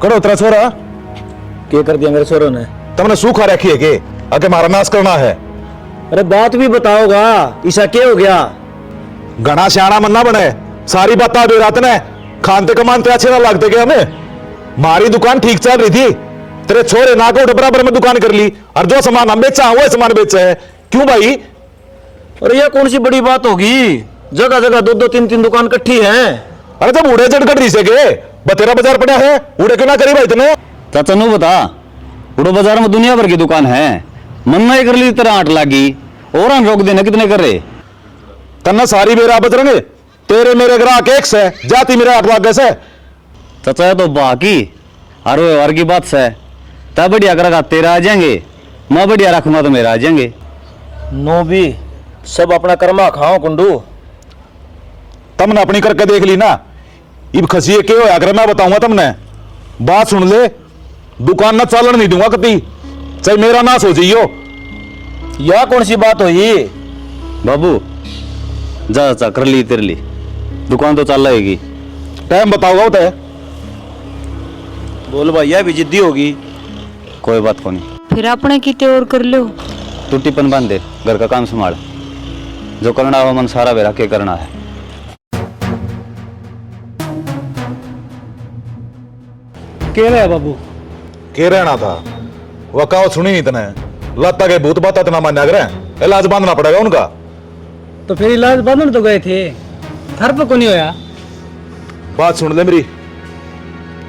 करो तेरा छोरा क्या कर दिया मेरे छोरों ने? तुमने सूखा रखी है के आगे मारा नाश करना है। अरे बात भी बताओगा, ईसा क्या हो गया? घना सियाना मन्ना बने, सारी बात दे रात ने खानते कमानते अच्छे ना लगते क्या हमें? मारी दुकान ठीक चल रही थी, तेरे छोरे ना को बराबर में दुकान कर ली और जो सामान हम बेचा वो सामान बेचा है। क्यों भाई? अरे यह कौन सी बड़ी बात होगी? जगह जगह दो दो तीन तीन दुकान इकट्ठी है। अरे जब उड़े जट कट रही से के बतेरा बाजार पड़ा है, उड़े क्यों ना करी भाई इतने? चाचा नु बता, उड़ो बाजार में दुनिया भर की दुकान है, मन्ना ही कर ली तेरा 8 लागी और रोक देना कितने कर रहे? तन्ना सारी मेरा बचरेंगे, तेरे मेरे ग्राहक एक से जाती मेरे 8 लाख कैसे? चाचा तो बाकी और व्यवहार की बात से तब बढ़िया करेगा तेरा आ जाएंगे, मैं बढ़िया रखूंगा तो मेरा आ जाएंगे। नो भी सब अपना कर्मा खाओ कुंडू। तुमने अपनी करके देख ली ना, इब खसिए के होया करे मैं बताऊंगा तुमने। बात सुन ले, दुकान ना चालन नहीं दूंगा कभी, चाहे मेरा नाश हो जाइयो। यह कौन सी बात हुई? बाबू जा चाचा कर ली तेरे ली, दुकान तो चल रहेगी। टाइम बताओगा होता है? बोल भाई यह भी जिद्दी होगी। कोई बात को नहीं, फिर अपने किते और कर लो। तू टिपन बांध दे, घर का काम संभाल, जो करना हो मन सारा बेरा के करना है। क्या है बाबू? के रहना था वकाओ सुनी नहीं तने, लता के भूत बात इतना मान्या करे, इलाज बांधना पड़ेगा उनका। तो फिर इलाज बांधने तो गए थे, घर पर को नहीं होया। बात सुन ले मेरी,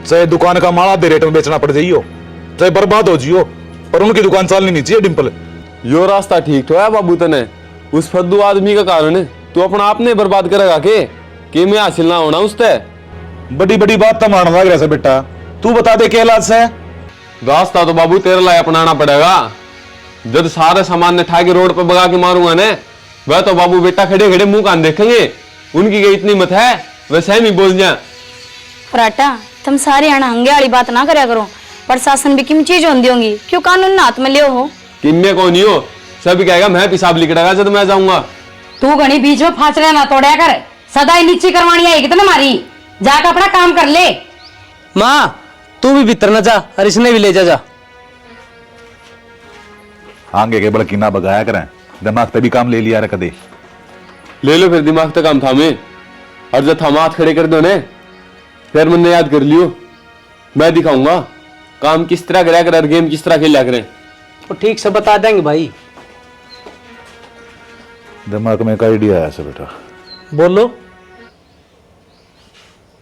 चाहे दुकान का माल आधे रेट में बेचना पड़ जाइयो, चाहे बर्बाद हो जियो, पर उनकी दुकान चलनी नहीं चाहिए। डिम्पल यो रास्ता ठीक तो है बाबू तने, उस फद्दू आदमी का कारण तू अपना आपने बर्बाद करेगा के मैं हासिल ना होना उसते। बड़ी बड़ी बात तो मारने लग रहा है बेटा, तू बता दे क्या इलाज है? रास्ता तो बाबू तेरे लिए अपनाना पड़ेगा। जब सारे सामान ने ठा के रोड पे भगा के मारूंगा ने, वह तो बाबू बेटा खड़े खड़े मुंह कान देखेंगे, उनकी क्या इतनी मत है वैसे ही बोल जा। फराटा तुम सारे आना हंगे वाली बात ना करया करो, प्रशासन भी किम चीज होंगी होंगी, क्यों कानून हाथ में लियो हो? किन्ने को नहीं हो, सब कहेगा मैं पिसाब लिखड़ेगा जब मैं जाऊंगा। तू घनी बीच में फासले ना तोड़या कर, सदा ही नीचे करवानी आएगी तो मारी, जाकर अपना काम कर ले। माँ तू भी भीतर न जा और इसने भी ले जा। आगे के बड़की ना बगाया करें, दिमाग पे भी काम ले लिया रे कदे। ले लो फिर दिमाग तक काम थामे, और जब थामा हाथ खड़े कर दो ने फिर मैंने याद कर लियो, मैं दिखाऊंगा काम किस तरह कराया कर, गेम किस तरह खेला करें। तो ठीक से बता देंगे भाई। दिमाग में एक आइडिया आया से बेटा। बोलो।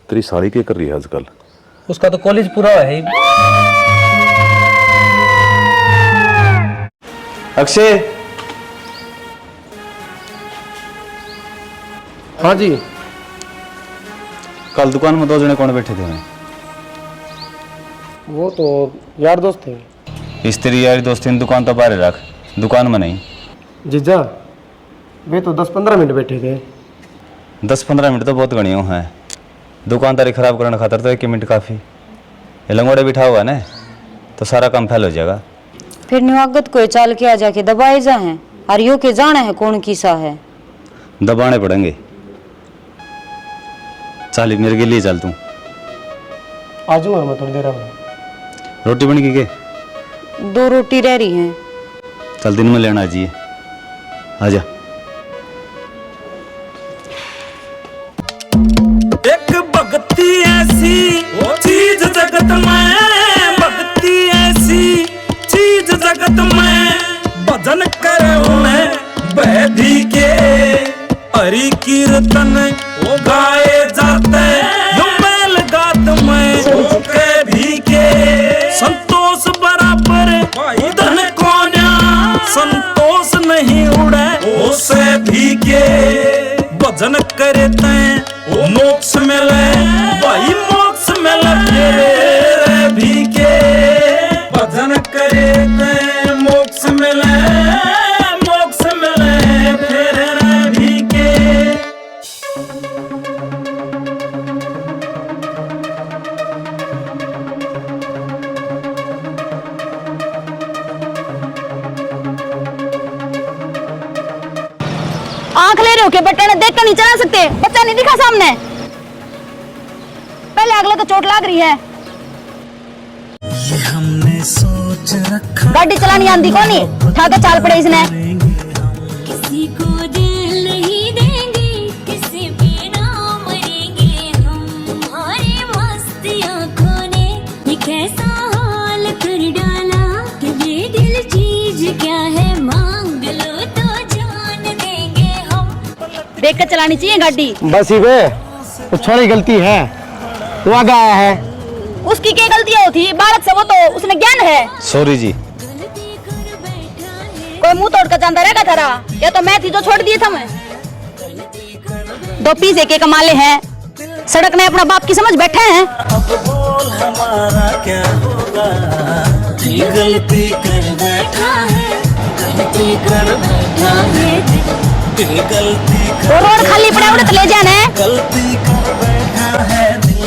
तेरी साड़ी क्या कर रही है आजकल? उसका तो कॉलेज पूरा हुआ है। अक्षय। हाँ जी। कल दुकान में 2 जने कौन बैठे थे? वो तो यार दोस्त थे। इस तेरी यारी दोस्ती दुकान तो बाहर रख, दुकान में नहीं। जीजा वे तो 10-15 मिनट बैठे थे। 10-15 मिनट तो बहुत गणियों हैं, दुकानदारी खराब करने खातर तो 1 मिनट काफ़ी। ये लंगोड़े बिठा हुआ ना तो सारा काम फैल हो जाएगा। फिर न्यूआगत को चाल के आ जाके दबाए जा हैं, और यो के जाना है कौन किसा है। दबाने पड़ेंगे। चल मेरे के लिए चल, तू आ जाऊंगा मैं थोड़ी देर में। रोटी बन गई के? 2 रोटी रह रही हैं। चल दिन में लेना आजिए, आजा। एक भक्ति ऐसी चीज जगत में, भक्ति ऐसी चीज जगत में, भजन करे उन्हें बैधी के, हरि कीर्तन वो गाए जाते यो बैल गात में के भी के। संतोष बराबर धन कोन्या, संतोष नहीं उड़े उसे भी के। भजन करे तैं मोक्ष मिले भाई, मोक्ष मिले फिर भी के। भजन करे तैं मोक्ष मिले, मोक्ष मिले फिर भी के। आंख ले रहे हो के बटन देख कर नहीं चला सकते? बच्चा नहीं दिखा सामने? पहले अगले तो चोट लग रही है। ये हमने सोच रखा गाड़ी चलानी आंदी कौन है, उठा के चाल पड़े इसने। किसी को दिल नहीं देंगे, किसी पे ना मरेंगे हम। हमारी मस्ती आँखों ने ये कैसा हाल कर डाला कि ये दिल चीज क्या है, मांग लो तो जान देंगे हम। देख कर चलानी चाहिए गाड़ी। बस ही वे वो छोड़ी गलती है, वो आगे आया है। उसकी क्या गलती होती, बालक से वो तो उसने ज्ञान है। सॉरी जी। कोई मुंह तोड़ कर जानता रहेगा थारा, या तो मैं थी जो छोड़ दिए था मैं। दो पीसे के कमाले हैं, सड़क ने अपना बाप की समझ बैठे हैं। अब बोल हमारा क्या होगा, ये गलती कर बैठा है, गलती कर बैठा है, ये गलती वो रोड खाली पड़ा उड़े तो ले जाना है। गलती कर बैठा है दिल।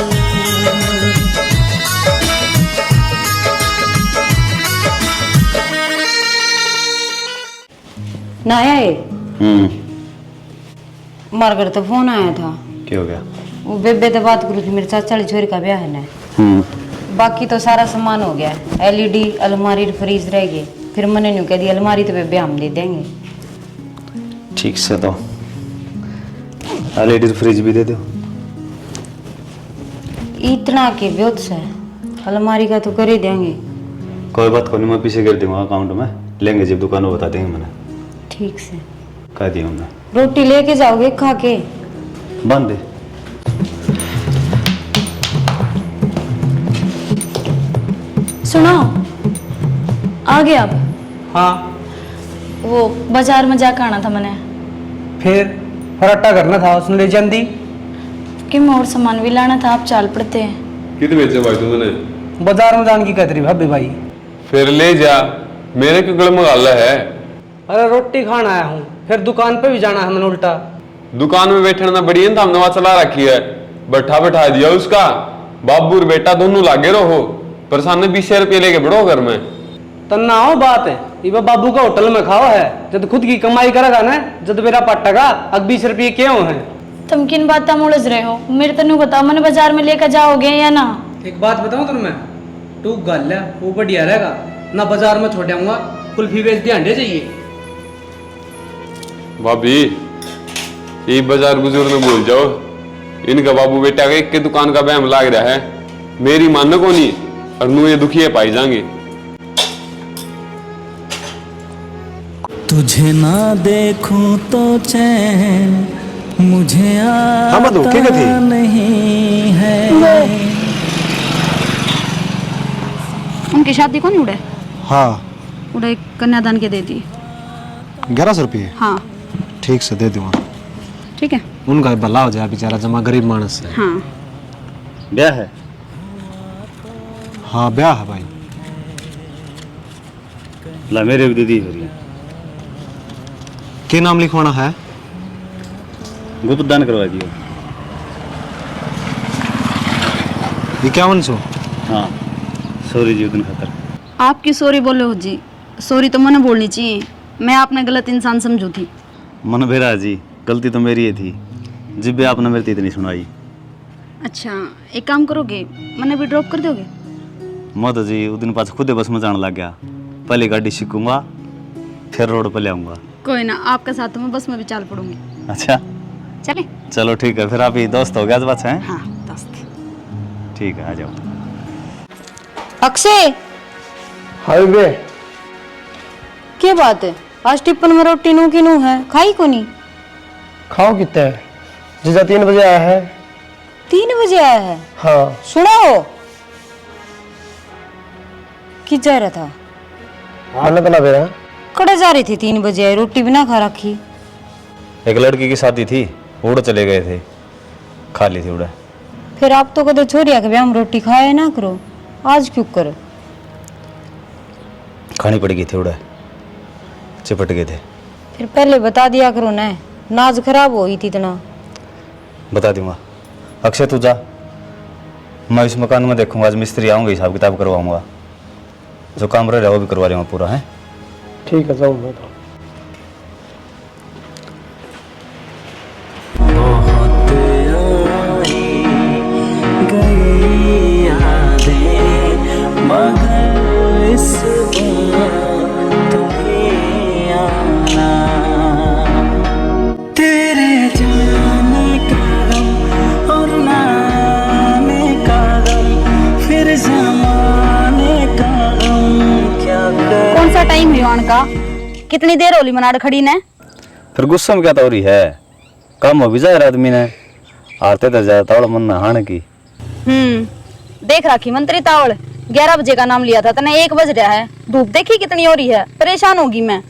ना आया है? हमारे घर तो फोन आया था। क्या हो गया? वो बेबे तो बात करी थी, मेरे चाचा वाली छोरी का ब्याह है ना। बाकी तो सारा सामान हो गया, एलईडी, अलमारी, फ्रीज रह गए। फिर मैंने न्यू कह दी अलमारी तो बेबे हम दे देंगे। ठीक से तो एलईडी फ्रिज भी दे दो। इतना के ब्योत से अलमारी का तो कर ही देंगे। कोई बात को नहीं, मैं पीछे कर दूंगा अकाउंट में, लेंगे जब दुकान में बता देंगे। मैंने ठीक से कह दिया मैं। रोटी लेके जाओगे खा के? बंद है। सुनो, आ गया अब। हाँ वो बाजार में जाकर आना था मैंने, फिर फराटा करना था, उसने ले जान दी। कि मैं और सामान भी लाना था, आप चाल पड़ते हैं। कितने बेचे भाई तुमने? बाजार में जान की कहते रही भाभी भाई। फिर ले जा, मेरे क्यों गले में गाला है? अरे रोटी खान आया हूँ, फिर दुकान पे भी जाना है मैंने उल्टा। दुकान में बैठना ना बढ़िया ना, हमने वहां चला रखी है, बैठा बैठा दिया उसका। बाबू और बेटा दोनों लागे रहो, पर सामने 20 रुपये लेके बढ़ो घर में। तन्ना हो बात है, ये बाबू का होटल में खाओ है, जब खुद की कमाई करेगा ना, जब मेरा पट्टा अब 20 रुपये क्यों है? तुम किन बात उलझ रहे हो, मेरे तनु बताओ, मैंने बाजार में लेकर जाओगे या ना? एक बात बताऊं तुम्हें, तू गल है वो बढ़िया रहेगा ना, बाजार में छोड़ आऊंगा, कुल्फी बेच दिया, अंडे चाहिए। भाभी ये बाजार बुजुर्ग ने बोल जाओ, इनका बाबू बेटा का एक के दुकान का बहम लाग रहा है, मेरी मानो को नहीं, और नू ये दुखी है पाई जाएंगे। तुझे ना देखूं तो चैन मुझे आता नहीं है। उनकी शादी कौन उड़े? हाँ उड़े कन्यादान के दे दी। 1100 रुपये? हाँ ठीक से दे दूंगा। ठीक है, उनका भला हो जाए, बेचारा जमा गरीब मानस है। हाँ ब्याह है? हाँ ब्याह है भाई। ला मेरे भी दीदी हो रही है। क्या नाम लिखवाना है? गुप्त दान करवा दियो। 5100? हाँ सॉरी जी, उतन खातर। आपकी सॉरी बोले हो जी, सॉरी तो मैंने बोलनी चाहिए, मैं आपने गलत इंसान समझू थी। मन भेरा जी, गलती तो मेरी ही थी, जिब भी आपने मेरी इतनी सुनाई। अच्छा एक काम करोगे, मैंने भी ड्रॉप कर दोगे? मैं तो जी उस दिन पास खुद बस में जाने लग गया, पहले गाड़ी सीखूंगा फिर रोड पर ले आऊँगा। कोई ना, आपके साथ तो मैं बस में भी चाल पड़ूंगी। अच्छा चले? चलो ठीक है, फिर आप ही दोस्त हो गया इस बात से? हाँ दोस्त। ठीक है, आ जाओ। अक्षय हाय बे, क्या बात है, आज टिप्पन में रोटी नू की नू है, खाई को नहीं? खाओ कितने? जीजा 3 बजे आया है। 3 बजे आया है? हाँ सुना हो कि जा रहा था? खाना तो ना बेरा कड़े जा रही थी, 3 बजे आई, रोटी भी ना खा रखी। एक लड़की की शादी थी, उड़ चले गए थे, खा ली थी उड़ा। फिर आप तो कदे छोरिया के ब्याह में रोटी खाया ना करो, आज क्यों करो? खानी पड़ गई थी उड़ा, चिपट गए थे। फिर पहले बता दिया करो ना, नाज खराब हो गई थी इतना। बता दूंगा। अक्षय तू जा, मैं इस मकान में देखूंगा, आज मिस्त्री आऊंगा, हिसाब किताब करवाऊंगा, जो काम रह वो भी करवा लूँगा पूरा। है ठीक है, जाऊँ मैं तो। गई यादें मगर आन का। कितनी देर होली मनाड़ खड़ी ने। फिर गुस्सा में क्या हो रही है? काम हो भी जाए आदमी ने, आरते तो ज्यादा तावड़ मन नहाने की। देख राखी मंत्री तावड़, 11 बजे का नाम लिया था तने 1 बज रहा है। धूप देखी कितनी हो रही है, परेशान होगी मैं।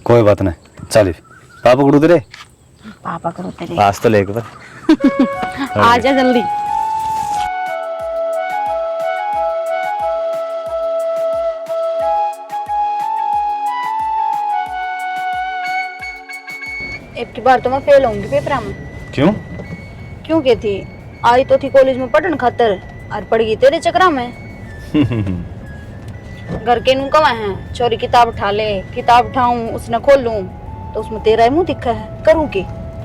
कोई बात नहीं, चल पापा गुरु तेरे पापा करो तेरे आज तो लेके पर आ जा जल्दी। एक की बार तो मैं फेल होंगी पेपर में। क्यों? क्यों के थी आई तो थी कॉलेज में पढ़न खातर और पड़ गई तेरे चक्रा में। घर के नू कवा है चोरी किताब उठा ले, किताब उठाऊं उसने खोल लूं तो उसमें तेरा ही मुंह दिखा है, करूं की?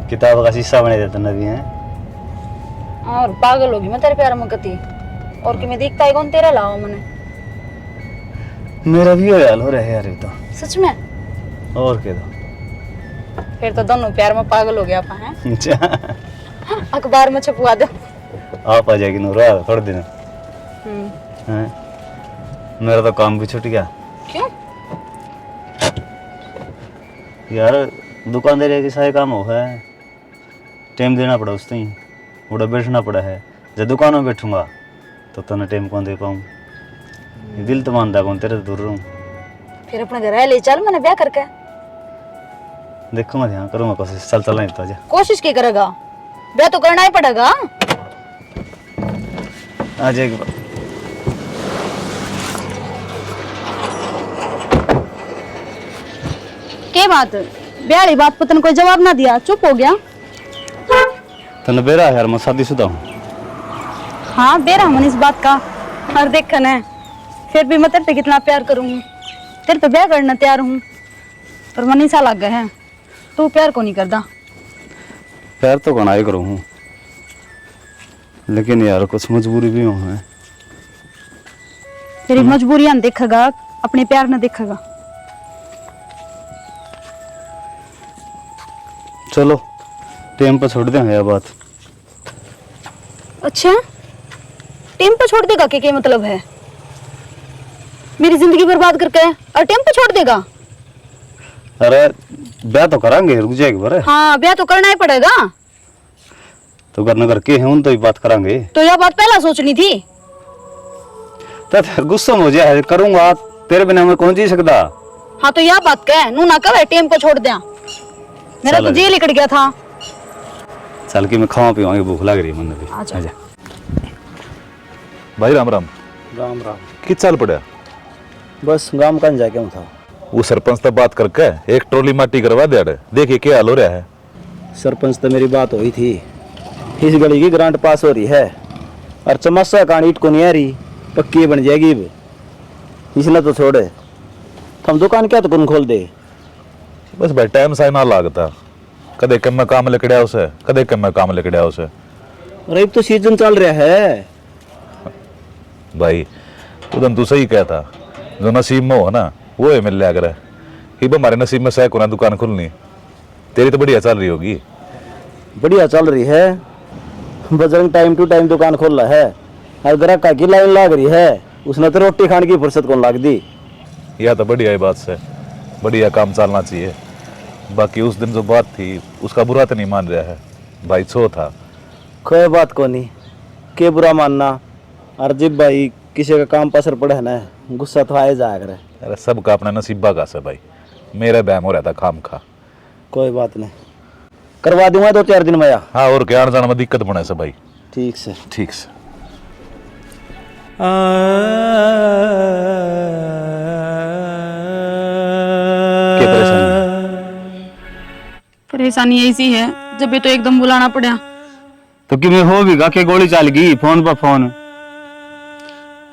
किताब का शीशा बने देता नबी है। और पागल होगी मैं तेरे प्यार में कती। और कि मैं देखता है कौन तेरा लाओ मने। मेरा भी हाल हो रहा है यार तो। सच में? और क्या तो फिर तो दोनों प्यार में पागल हो गया अपन है। अखबार में छपवा दो। आप आ जाएगी नूरा थोड़े दिन। हैं? मेरा तो काम भी छूट गया। क्यों? यार दुकानदारी के सारे काम हो है, टाइम देना पड़ा उससे ही, उड़ा बैठना पड़ा है। जब दुकान में बैठूंगा तो तने टाइम कौन दे पाऊँ? दिल तो मानता कौन, तेरे तो दूर रहूँ। फिर अपने घर ले चल मैंने ब्याह करके। देखूंगा, ध्यान करूंगा कोशिश। चल चल नहीं तो आजा। कोशिश की करेगा? ब्याह तो करना ही पड़ेगा। आ जाएगी। के बात ब्याह बात पतन कोई जवाब ना दिया, चुप हो गया। तने बेरा यार, मैं शादीशुदा हूँ। हाँ बेरा मन इस बात का। और देखन है फिर भी मैं तेरे पे कितना प्यार करूंगी, तेरे पे ब्याह करना तैयार हूँ। पर मन ऐसा लग गया है तू प्यार को नहीं करता। प्यार तो कनाई करूँ हूँ, लेकिन यार कुछ मजबूरी भी हो है। तेरी मजबूरियां देखेगा, अपने प्यार न देखेगा। चलो टाइम पर छोड़ दे यह बात। अच्छा टेम पे छोड़ देगा क्या मतलब है? मेरी जिंदगी बर्बाद करके और टेम पे छोड़ देगा? अरे ब्याह तो करांगे, रुक जाएगी बरे। हाँ ब्याह तो करना ही पड़ेगा। तो करना करके है उन तो ही बात करांगे। तो यह बात पहला सोचनी थी। तो गुस्सा हो जाए करूंगा, तेरे बिना मैं कौन जी सकता। हाँ तो यह बात कह नू ना कहे टेम को छोड़ दिया। मेरा तो जेल निकल गया था। चल के मैं खावा पीवांगे, भूख लग रही है मन भी। आजा भाई राम राम। राम राम। किस चाल पड़ा? बस गांव का जाके था। वो सरपंच से बात करके एक ट्रॉली माटी करवा दे। देखिए क्या हाल हो रहा है। सरपंच से मेरी बात हुई थी, इस गली की ग्रांट पास हो रही है और चमस्या कान ईट को नहीं आ रही, पक्की बन जाएगी। इसलिए तो छोड़े हम दुकान क्या तो कौन खोल दे। बस भाई टाइम सा ना लागता, कदे कम में काम लिकड़िया उसे, कदे कम में काम लिकड़िया उसे। अरे अब तो सीजन चल रहा है भाई। उदम तू सही कहता, जो नसीब में हो ना वो है मिल लिया करे। कि हमारे नसीब में सह को ना दुकान खुलनी। तेरी तो बढ़िया चल रही होगी। बढ़िया चल रही है, बजरंग टाइम टू टाइम दुकान खोल रहा है और ग्राहक की लाइन लाग रही है, उसने तो रोटी खाने की फुर्सत कौन लाग दी। यह तो बढ़िया ही बात से, बढ़िया काम चलना चाहिए। बाकी उस दिन जो बात थी उसका बुरा तो नहीं मान रहा है भाई, छो था। कोई बात को नहीं, के बुरा मानना। और जब भाई किसी का काम पसर पड़े है ना, गुस्सा तो आए जाया करे। अरे सबका अपना नसीबा का से भाई, मेरा बैम हो रहा था खाम खा। कोई बात नहीं, करवा दूंगा 2-4 दिन में। हाँ और क्या आने जाने में दिक्कत बने से भाई। ठीक से ठीक से। क्या परेशानी? परेशानी ऐसी है जब ये तो एकदम बुलाना पड़ा। तो कि मैं हो भी गा के गोली चल गई फोन पर फोन।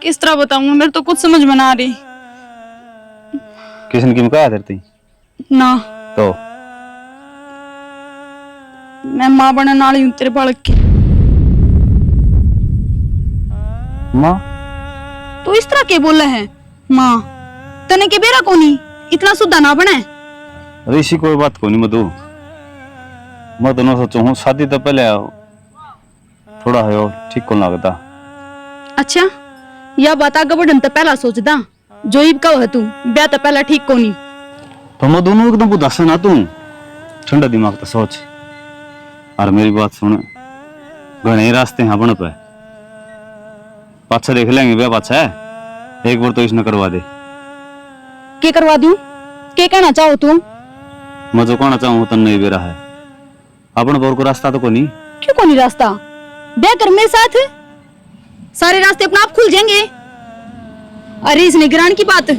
किस तरह बताऊंगा, मेरे तो कुछ समझ में ना आ रही। किसने किम कहा करती ना तो मैं माँ बनने वाली हूँ तेरे बालक की। माँ? तो इस तरह के बोला है माँ? तने के बेरा कोनी इतना सुधा ना बने। ऋषि कोई बात को नहीं मधु, मैं तो ना सोचू हूँ शादी तो पहले थोड़ा है ठीक को लगता। अच्छा यह बात आगे बढ़न तो पहला सोचदा, जो इब का है तू ब्याह तो पहला ठीक कोनी। तो मैं दोनों एकदम उदास ना तू ठंडा दिमाग तो सोच और मेरी बात सुन घने रास्ते हैं अपन पे पाछा देख लेंगे ब्याह पाछा है एक बार तो इसने करवा दे के करवा दूं के कहना चाहो तू? मैं जो कहना चाहूँ तन नहीं बेरा है अपन बोर को रास्ता तो को नहीं क्यों कोनी रास्ता? ब्याह कर मेरे साथ सारे रास्ते अपने आप खुल जाएंगे। अरे इस निगरान की बात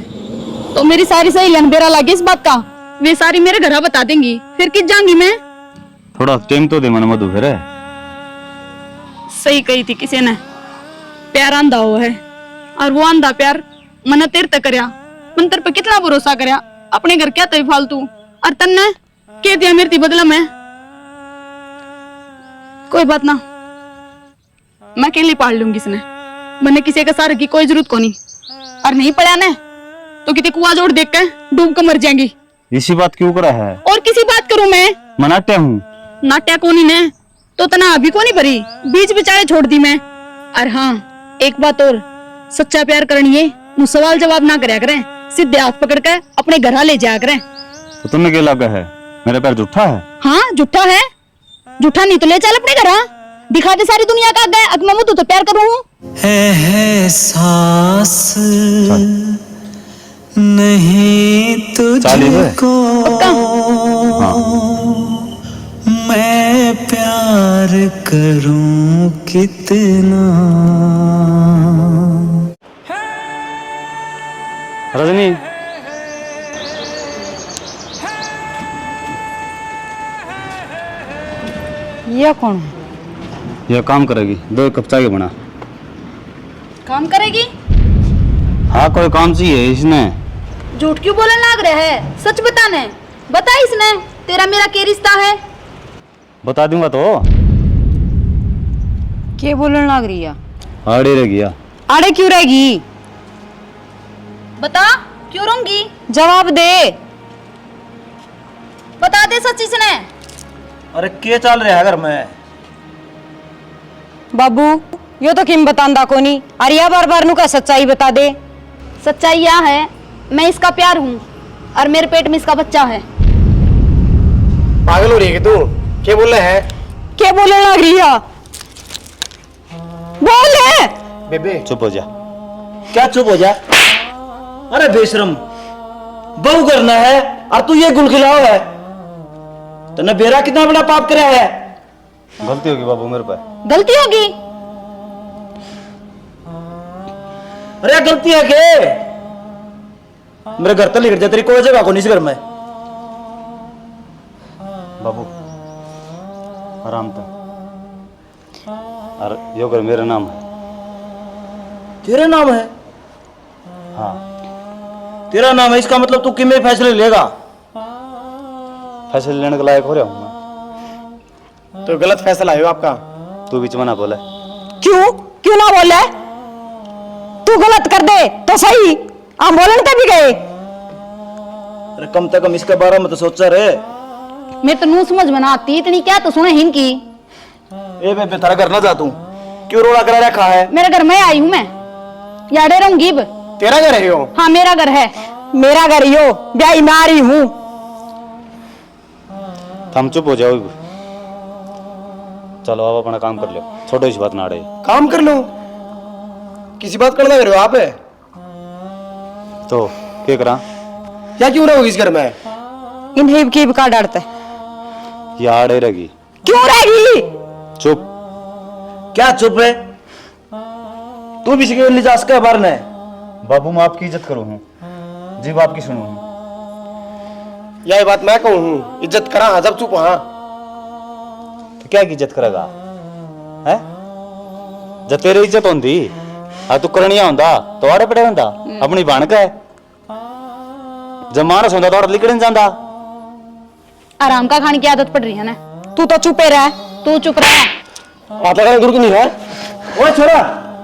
तो मेरी सारी सहेलियां बेरा लागे इस बात का, वे सारी मेरे घर बता देंगी, फिर किस जाऊंगी मैं? थोड़ा टाइम तो दे मन मधु फिर सही कही थी किसी ने, प्यार आंधा हुआ है और वो आंधा प्यार मन तेर तक करया, मन तेरे पे कितना भरोसा करया, अपने घर क्या तो फालतू और तन्ने कह दिया मेरी बदला में। कोई बात ना, मैं अकेली पाल लूंगी इसने, मैंने किसी का सहारे की कोई जरूरत को नहीं। और नहीं पड़ा ने तो कितने कुआं जोड़ देख के डूब कर मर जाएंगी। इसी बात क्यों करा है? और किसी बात करूं मैं? मनाट्या हूँ नाट्या कोनी ने तो तना अभी को नहीं भरी, बीच बिचारे छोड़ दी मैं। और हाँ एक बात और, सच्चा प्यार करनी है सवाल जवाब ना करया करें, सीधे हाथ पकड़ के अपने घर ले जाया करें। तो तुमने क्या लगा है मेरा पैर झूठा है? हाँ झूठा है, झूठा नहीं तो ले चल अपने घर, दिखा दे सारी दुनिया का गए अग मैं तो प्यार करूँ। है सांस नहीं तुझको मैं प्यार करूं कितना। रजनी ये कौन है? यह काम करेगी, 2 कप चाय बना। काम करेगी? हाँ कोई काम चाहिए इसने। झूठ क्यों बोलने लग रहा है? सच बताने बता, इसने तेरा मेरा क्या रिश्ता है? बता दूंगा तो के बोलने लग रही है? आड़े रह गया। आड़े क्यों रहेगी? बता क्यों रहूंगी? जवाब दे। बता दे सच इसने। अरे क्या चल रहा है घर में? बाबू यो तो किम बतांदा कोनी, अरिया बार बार नु का सच्चाई बता दे। सच्चाई यह है मैं इसका प्यार हूँ और मेरे पेट में इसका बच्चा है। पागल हो रही है तू? क्या बोल रहे हैं? क्या बोलने लग रही है? बोले बेबे चुप हो जा। क्या चुप हो जा? अरे बेशरम, बहू करना है और तू ये गुल खिलाओ है, तो न बेरा कितना बड़ा पाप कराया है। गलती होगी बाबू मेरे पे। गलती होगी? अरे गलती है के मेरे घर तक लिख जा, तेरी कोई जगह को नहीं इस घर में। बाबू आराम था और यो घर मेरा नाम है। तेरा नाम है? हाँ तेरा नाम है, इसका मतलब तू किमें फैसले लेगा? फैसले लेने के लायक हो रहा हूँ मैं। तो गलत फैसला है आपका। तू बीच में ना बोले। क्यों क्यों ना बोले? तू गलत कर दे तो सही, हम बोलने तक भी गए। अरे कम से कम इसके बारे में तो सोचा रे। मैं तो नू समझ में ना आती, इतनी क्या तो सुने हिन की। ए बेबे थारा घर ना जा तू, क्यों रोड़ा करा रखा है? मेरे घर में आई हूँ मैं, याडे रहूंगी। तेरा घर है यो? हाँ मेरा घर है। मेरा घर यो ब्याही में आ रही हूँ। हम चुप हो जाओ। चलो आप अपना काम कर लो, छोटो इस बात ना अड़े। काम कर लो? किसी बात करना कर रहे हो आप? तो क्या करा? क्या क्यों रहोगी इस घर में? इन्हें की का डरते ये आड़े रहेगी। क्यों रहेगी? चुप। क्या चुप है? तू भी सिक्योर जा सके बाहर ने। बाबू मैं आपकी इज्जत करूँ हूँ, जीव आपकी सुनू हूँ। यही बात मैं कहूँ हूँ, इज्जत करा हाँ जब चुप हाँ। तो क्या की इज्जत करेगा है? जब तेरी इज्जत होंदी आ तू करनिया होंदा तो आड़े पड़े होंदा। अपनी बन के जब मानस होंदा तो और लिकड़न जांदा। आराम का खाने की आदत पड़ रही है ना। तू तो चुपे रह। तू चुप रह। आता करने दूर नहीं है। ओए छोरा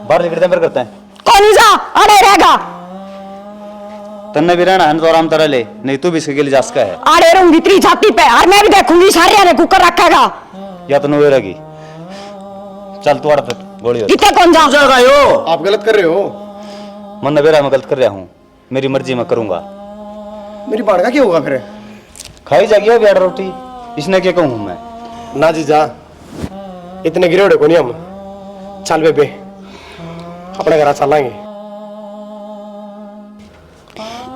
बाहर लिकड़ते फिर करते हैं। कौन जा अड़े रहेगा? तन्ने भी रहना है तो आराम तरह ले, नहीं तू भी इसके लिए जा सका है। आड़े रहूंगी तेरी छाती पे और मैं भी देखूंगी सारे ने कुकर रखेगा। या तो नुए रहेगी। चल तू आड़ गोली हो। कितने कौन जा? जाएगा यो? आप गलत कर रहे हो। मन बेरा मैं गलत कर रहा हूँ। मेरी मर्जी मैं करूंगा। मेरी बाढ़ का क्या होगा फिर? खाई जाएगी अब यार रोटी, इसने क्या कहूँ मैं। ना जी जा, इतने गिरोड़े को नहीं हम। चल बेबे अपने घर चलेंगे।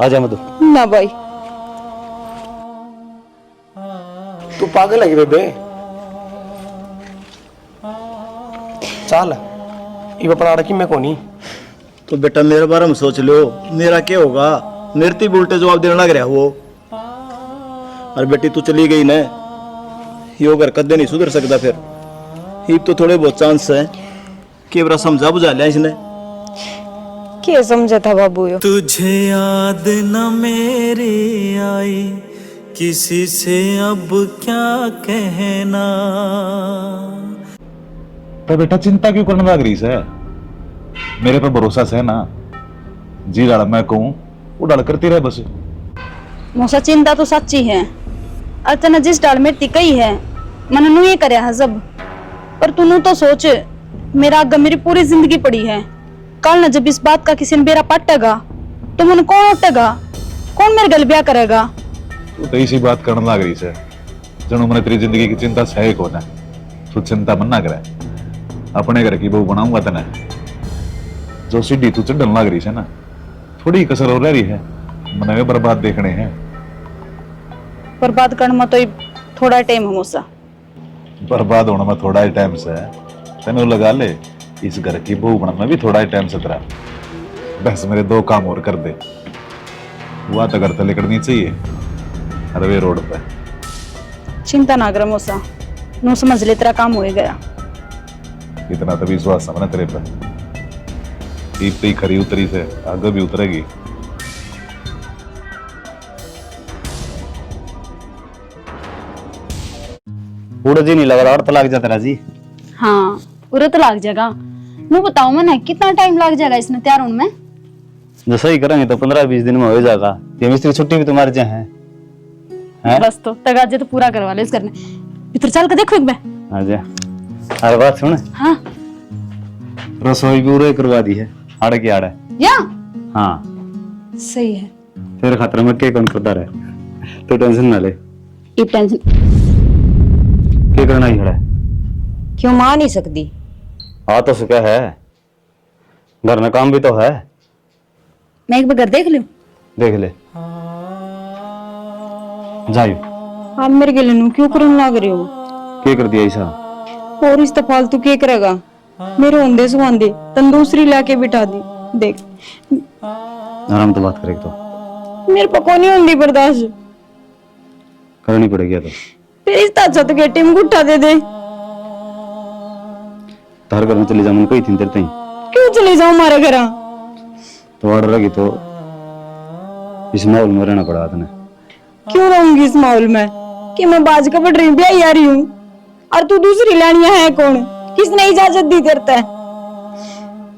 आजा मधु। ना भाई, तू पागल है बेबे? चल ये अपना अड़की में कोनी। तो बेटा मेरे बारे में सोच लो, मेरा क्या होगा? मेरे ते भी उल्टे जवाब देने लग रहा वो। और बेटी तू चली गई ना, यो घर कदे नहीं सुधर सकता फिर। हिब तो थोड़े बहुत चांस है कि बरा समझा बुझा लिया इसने। क्या समझा था बाबू यो? तुझे याद न मेरी आई, किसी से अब क्या कहना। तो बेटा चिंता क्यों करने लग रही है? मेरे पर भरोसा है ना, जी डाल मैं कहूँ वो डाल करती रहे बस। मौसा चिंता तो सच्ची है, अर्चना जिस डाल में टिकई है मन नू ये करे हजब। पर तू तो सोच, मेरा आगे मेरी पूरी जिंदगी पड़ी है। कल न जब इस बात का किसी ने बेरा पटेगा तो मन कौन उठेगा, कौन मेरे गल ब्याह करेगा? तू तो इसी बात करने लग रही है जनू मैंने तेरी जिंदगी की चिंता सही को ना। तू चिंता मन ना करे, अपने घर की बहू बनाऊंगा तने। जो सीढ़ी तू चढ़ने लग रही है ना, थोड़ी कसर हो रही है, मैंने वे बर्बाद देखने हैं। बर्बाद करने में तो थोड़ा टाइम है मौसा। बर्बाद होने में थोड़ा ही टाइम से तेने लगा ले, इस घर की बहू बनने में भी थोड़ा ही टाइम से तेरा। बस मेरे 2 काम और कर दे, हुआ तो घर तले करनी चाहिए अरवे रोड पे। चिंता ना कर मौसा, नू समझ ले तेरा काम हो गया। इतना तो विश्वास है ना तेरे पे, इतनी खरी उतरी से आगे भी उतरेगी। पूरा जी नहीं लगा, और तो लग जाता जी। हाँ पूरा तो लग जाएगा। मैं बताऊं मैंने कितना टाइम लग जाएगा इसमें तैयार होने में? जो सही करेंगे तो 15-20 दिन में हो जाएगा। ये मिस्त्री छुट्टी भी तुम्हारे जहाँ है? बस तो तगाजे तो पूरा करवा ले इस करने। इधर चल के देखो एक बार। आजा। अरे बात सुन। हाँ रसोई भी पूरे करवा दी है, आड़े की आड़े। या हाँ सही है। तेरे खातर में क्या कौन करता रहे, तो टेंशन ना ले। ये टेंशन क्या करना ही है? क्यों मान नहीं सकती? हाँ तो सुखा है, घर में काम भी तो है। मैं एक बार घर देख लूं? देख ले जाइयो। आप मेरे गले नू क्यों करने लग रहे हो? क्या कर दिया ऐसा? और इस तो फालतू क्या करेगा? मेरे होंदे सुहांदे तंदूसरी लाके बिठा दी। देख आराम तो बात करेगा तो मेरे पको नहीं होंदी बर्दाश्त, करनी पड़ेगी तो। फिर इस ताजा तो गेटे में गुट्ठा दे दे। तार घर में चली जाऊँ कही थी तेरे तई। क्यों चले जाऊं हमारे घर? तो ऑर्डर लगी तो इस माहौल में रहना पड़ा तने। क्यों रहूंगी इस माहौल में कि मैं बाज का पड़ रही ब्याही आ रही हूँ और तू दूसरी लानिया है कौन? किसने इजाजत दी करता है?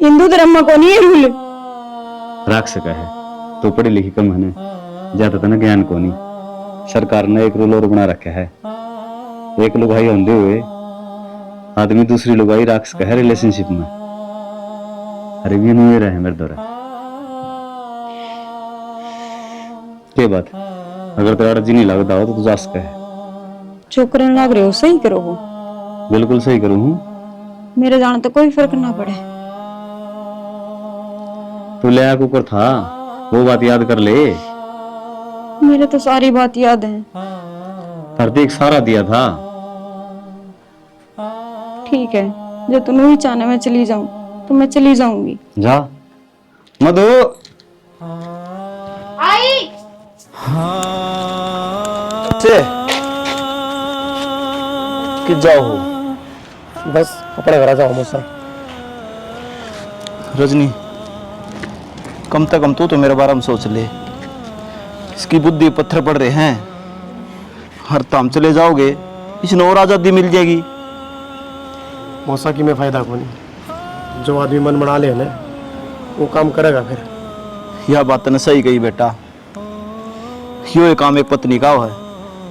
हिंदू धर्म में कौन ये रूल रख सका है? तो पढ़ी लिखी कम है, ज्यादा तो ना ज्ञान को नहीं। सरकार ने एक रूल और बना रखा है, एक लुगाई होंदे हुए आदमी दूसरी लुगाई रख सका है रिलेशनशिप में। अरे भी नहीं रहे मेरे दौरा के बात। अगर तेरा जी नहीं लगता हो तो तू जा सका है। जो करने लग रहे हो सही करो हो। बिल्कुल सही करूँ हूँ। मेरे जाने तो कोई फर्क ना पड़े। तू ले आया कुकर था, वो बात याद कर ले। मेरे तो सारी बात याद है। प्रतीक सारा दिया था। ठीक है, जो तुम ही चाहने मैं चली जाऊं तो मैं चली जाऊंगी। जा मधु। आई से कि जाओ बस अपने घर आ जाओ मौसा। रजनी कम से कम तो मेरे बारे में सोच ले। इसकी बुद्धि पत्थर पड़ रहे हैं, हर ताम चले जाओगे इसने और आजादी मिल जाएगी। मौसा की में फायदा को नहीं, जो आदमी मन बना ले ना वो काम करेगा फिर। यह बात ने सही कही बेटा, यो ये काम एक पत्नी का है।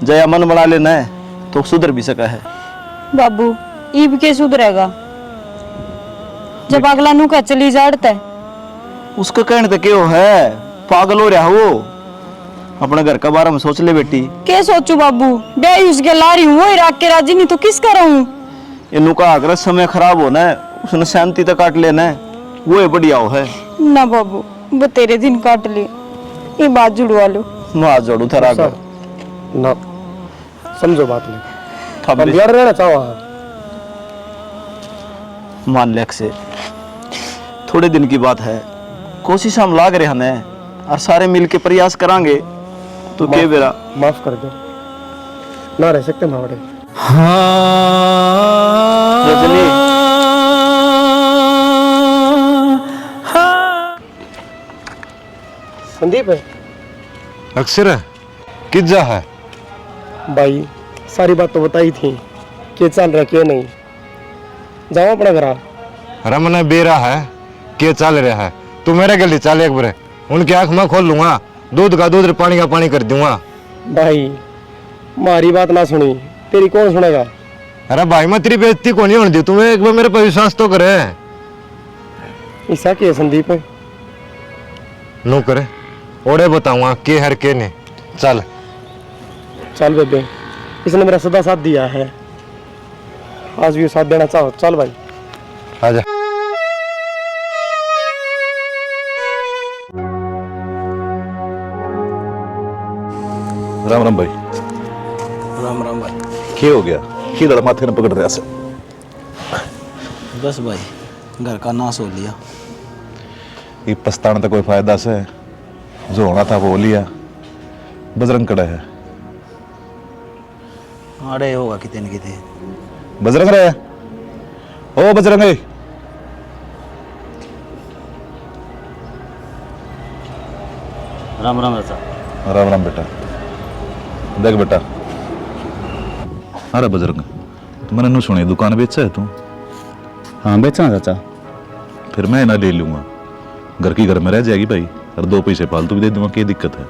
जया मन बना लेना है तो सुधर भी सका है। बाबू ईब के सुधरेगा जब अगला नु का चली जाड़ता है। उसका कहने तो क्यों है, पागल हो रहा वो। अपने घर का बारे में सोच ले बेटी। क्या सोचू बाबू, ब्याह उसके ला रही हूँ, वही राख के राजी नहीं तो किस करूँ। इनू का अगर समय खराब होना है, उसने शांति तक काट लेना है, वो है बढ़िया हो है। ना बाबू, वो तेरे दिन काट ले, ये बात जुड़वा लो। मैं हाथ जोड़ू थरा कर। ना समझो बात में, थम हम बिगड़ रहना चाहो। मान लेक से थोड़े दिन की बात है, कोशिश हम लाग रहे हैं और सारे मिल के प्रयास करांगे तो के बेरा माफ कर दो, ना रह सकते मावड़े। रजनी संदीप है अक्षर है किस जा है भाई, सारी बात तो बताई थी कि चल रहा क्या नहीं। जाओ अपना घर। रमन बेरा है के चल रहा है, तू मेरे गली चल एक बार, उनकी आंख मैं खोल लूंगा, दूध का दूध पानी का पानी कर दूंगा। भाई मारी बात ना सुनी, तेरी कौन सुनेगा। अरे भाई मैं तेरी बेइज्जती को नहीं होने दी, तुम्हें एक बार मेरे पर विश्वास तो करे। ऐसा क्या संदीप है, नो करे ओड़े बताऊंगा के हर के ने। चल चल बेबे, इसने मेरा सदा साथ दिया है, आज भी साथ देना चाहो। चल भाई आजा। राम राम भाई। राम राम भाई। क्या हो गया, की लड़ माथे ने पकड़ रहा से। बस भाई घर का नाश हो लिया। ये पछताने तो कोई फायदा से, जो होना था वो हो लिया। बजरंग कड़ा है, अरे होगा कितने न कितने। बजरंग रहे ओ बजरंग है। राम राम चाचा। राम राम बेटा। देख बेटा, अरे बजरंग मैंने नू सुनी दुकान बेचा है तू। हाँ बेचा चाचा। फिर मैं ना ले लूंगा, घर की घर में रह जाएगी भाई, और 2 पैसे फालतू भी दे दूंगा, क्या दिक्कत है।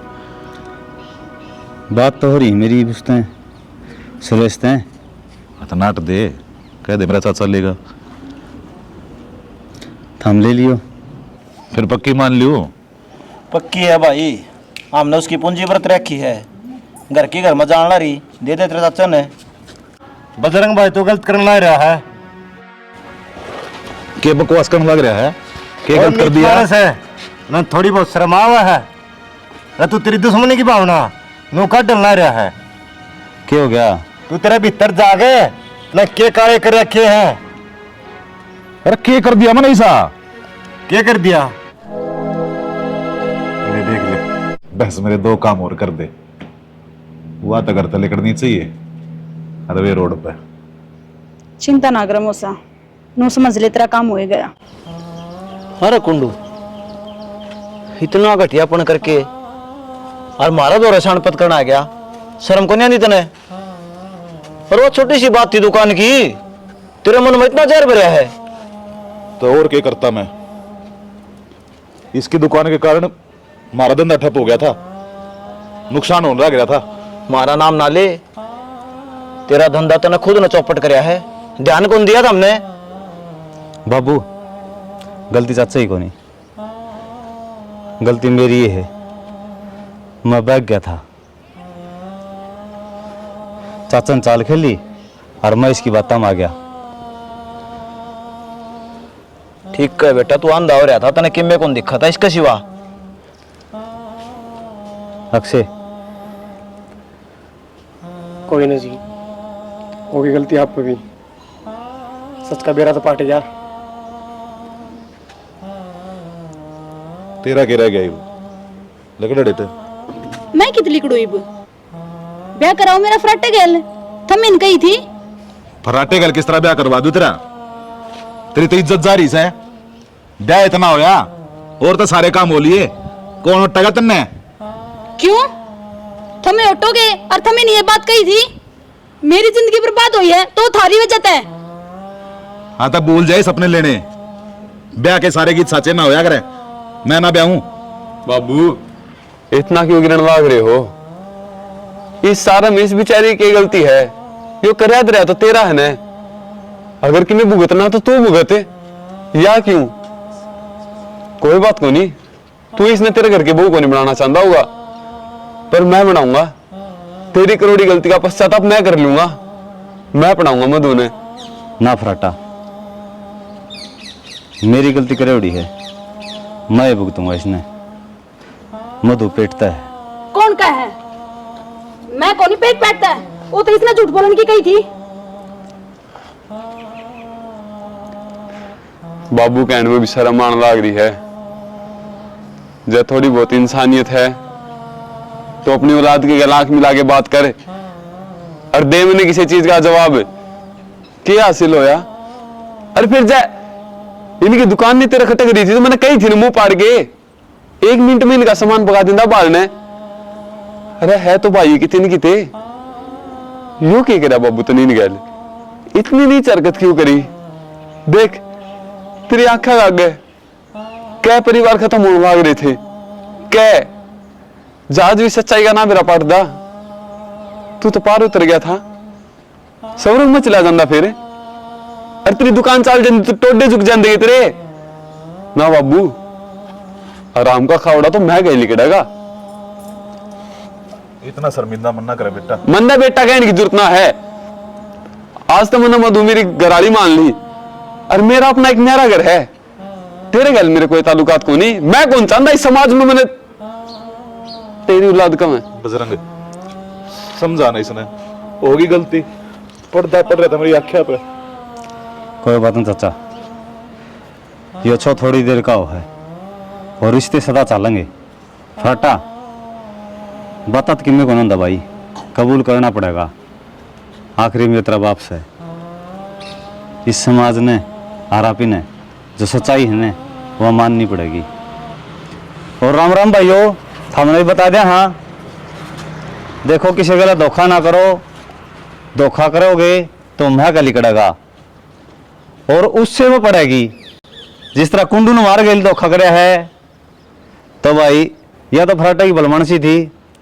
बात तो हो रही मेरी पूछते सुरेशते हैं। तो नाट दे, कह दे मेरा चाचा लेगा। थम ले लियो। फिर पक्की मान लियो। पक्की है भाई, हमने उसकी पूंजी व्रत रखी है, घर की घर में जान ला रही दे दे तेरे चाचा ने। बजरंग भाई तो गलत करने लग रहा है। के बकवास करने लग रहा है, के गलत कर दिया है ना, थोड़ी बहुत शर्म आवा है ना, तू तेरी दुश्मनी की भावना नो का डलना रहा है। क्या हो गया। तू तेरे भीतर जागे ना, के काले कर रखे हैं। अरे के कर दिया मैंने ऐसा, क्या कर दिया। ले देख ले, बस मेरे 2 काम और कर दे, हुआ तो घर तले करनी चाहिए। अरे वे रोड पे चिंता ना कर मोसा, नो समझ ले तेरा काम हो ही गया। अरे कुंडू इतना घटियापन करके और मारा दो रसायन पत करना आ गया, शर्म को नहीं आती तने। और वो छोटी सी बात थी दुकान की, तेरे मन में इतना जहर भरा है। तो और क्या करता मैं, इसकी दुकान के कारण हमारा धंधा ठप हो गया था, नुकसान होने लग गया था। मारा नाम ना ले, तेरा धंधा तने खुद न चौपट करया है, ध्यान कौन दिया था हमने। बाबू गलती चाचा ही को नहीं, गलती मेरी ये है, मैं बैग गया था, चाचा ने चाल खेली और मैं इसकी बात में आ गया। ठीक है बेटा, तू अंधा हो रहा था, तने किम्मे कौन दिखा था इसका सिवा। अक्षय कोई नहीं जी, होगी गलती आप पे भी, सच का बेरा तो पाटे जा। तेरा क्या रह गया लगड़ा डेटे। मैं कितली कड़ोई ब्याह कराओ मेरा फराटे गल, थम इन कही थी। फराटे गल किस तरह ब्याह करवा दूं तेरा, तेरी तो इज्जत जा रही है। ब्याह इतना होया और तो सारे काम हो लिए, कौन उठेगा तन्ने। क्यों थमे उठोगे, और थमे नहीं ये बात कही थी, मेरी जिंदगी बर्बाद हुई है तो थारी वजह है। हाँ तो भूल जाए सपने लेने, ब्याह के सारे गीत साचे ना होया करे, मैं ना ब्याहूं। बाबू इतना क्यों गिरने लग रहे हो, इस सारा में इस बेचारी की गलती है, यो कर रहा तो तेरा है ना, अगर कि मैं भुगतना तो तू भुगते, या क्यों। कोई बात को नहीं, तू इसने तेरे घर के बहू को नहीं बनाना चाहता होगा, पर मैं बनाऊंगा। तेरी करोड़ी गलती का पश्चाताप मैं कर लूंगा। मैं अपनाऊंगा मधु ने। ना फराटा, मेरी गलती करेवड़ी है, मैं भुगतूंगा इसने। मधु पेटता है। कौन का है? मैं कौन ही पेट बैठता है? वो तो इसने झूठ बोलने की कही थी। बाबू कहने में भी शर्म आने लग रही है। जब थोड़ी बहुत इंसानियत है तो अपनी औलाद के गला आंख मिला के बात करे और दे मैंने किसी चीज का जवाब क्या हासिल होया। अरे फिर जा इनकी दुकान नहीं तेरे खटक रही थी तो मैंने कही थी ना मुंह पाड़ के 1 मिनट में इनका सामान पका देता बाल ने। अरे है तो भाई कितनी की थे यू क्या करा बाबू तो नहीं गल इतनी नहीं चरकत क्यों करी। देख तेरी आंखें लग गए, क्या परिवार खत्म होने लग रहे थे, क्या जहाज भी सच्चाई का ना मेरा पाटदा। तू तो पार उतर गया था, सौरभ में चला जाता फिर। अरे तेरी दुकान चाल जाती तो टोडे झुक जाते तेरे ना बाबू। आराम का खावड़ा तो मैं गई लिकड़ेगा। इतना शर्मिंदा मन्ना करे बेटा। मंदा बेटा कहने की जरूरत ना है। आज तो मैंने मधु मेरी घराली मान ली और मेरा अपना एक न्यारा घर है। तेरे घर मेरे कोई ताल्लुकात को नहीं। मैं कौन चाहता इस समाज में मैंने तेरी औलाद कम है। बजरंग समझाना इसने, होगी गलती, पढ़ता पढ़ रहा था मेरी आख्या पे। कोई बात नहीं चाचा, ये छो थोड़ी देर का हो है और रिश्ते सदा चलेंगे। फराटा बता कि मैं कौन दवाई कबूल करना पड़ेगा। आखिरी में तेरा बाप से इस समाज ने आरापी ने जो सच्चाई है ना वह माननी पड़ेगी। और राम राम भाइयों, हमने भी बता दिया। हाँ देखो किसी गलत धोखा ना करो, धोखा करोगे तो मैं गली कड़ेगा और उससे वो पड़ेगी। जिस तरह कुंडू ने मार गई धोखा करे है तो भाई यह तो फराटा की भलमन सी थी,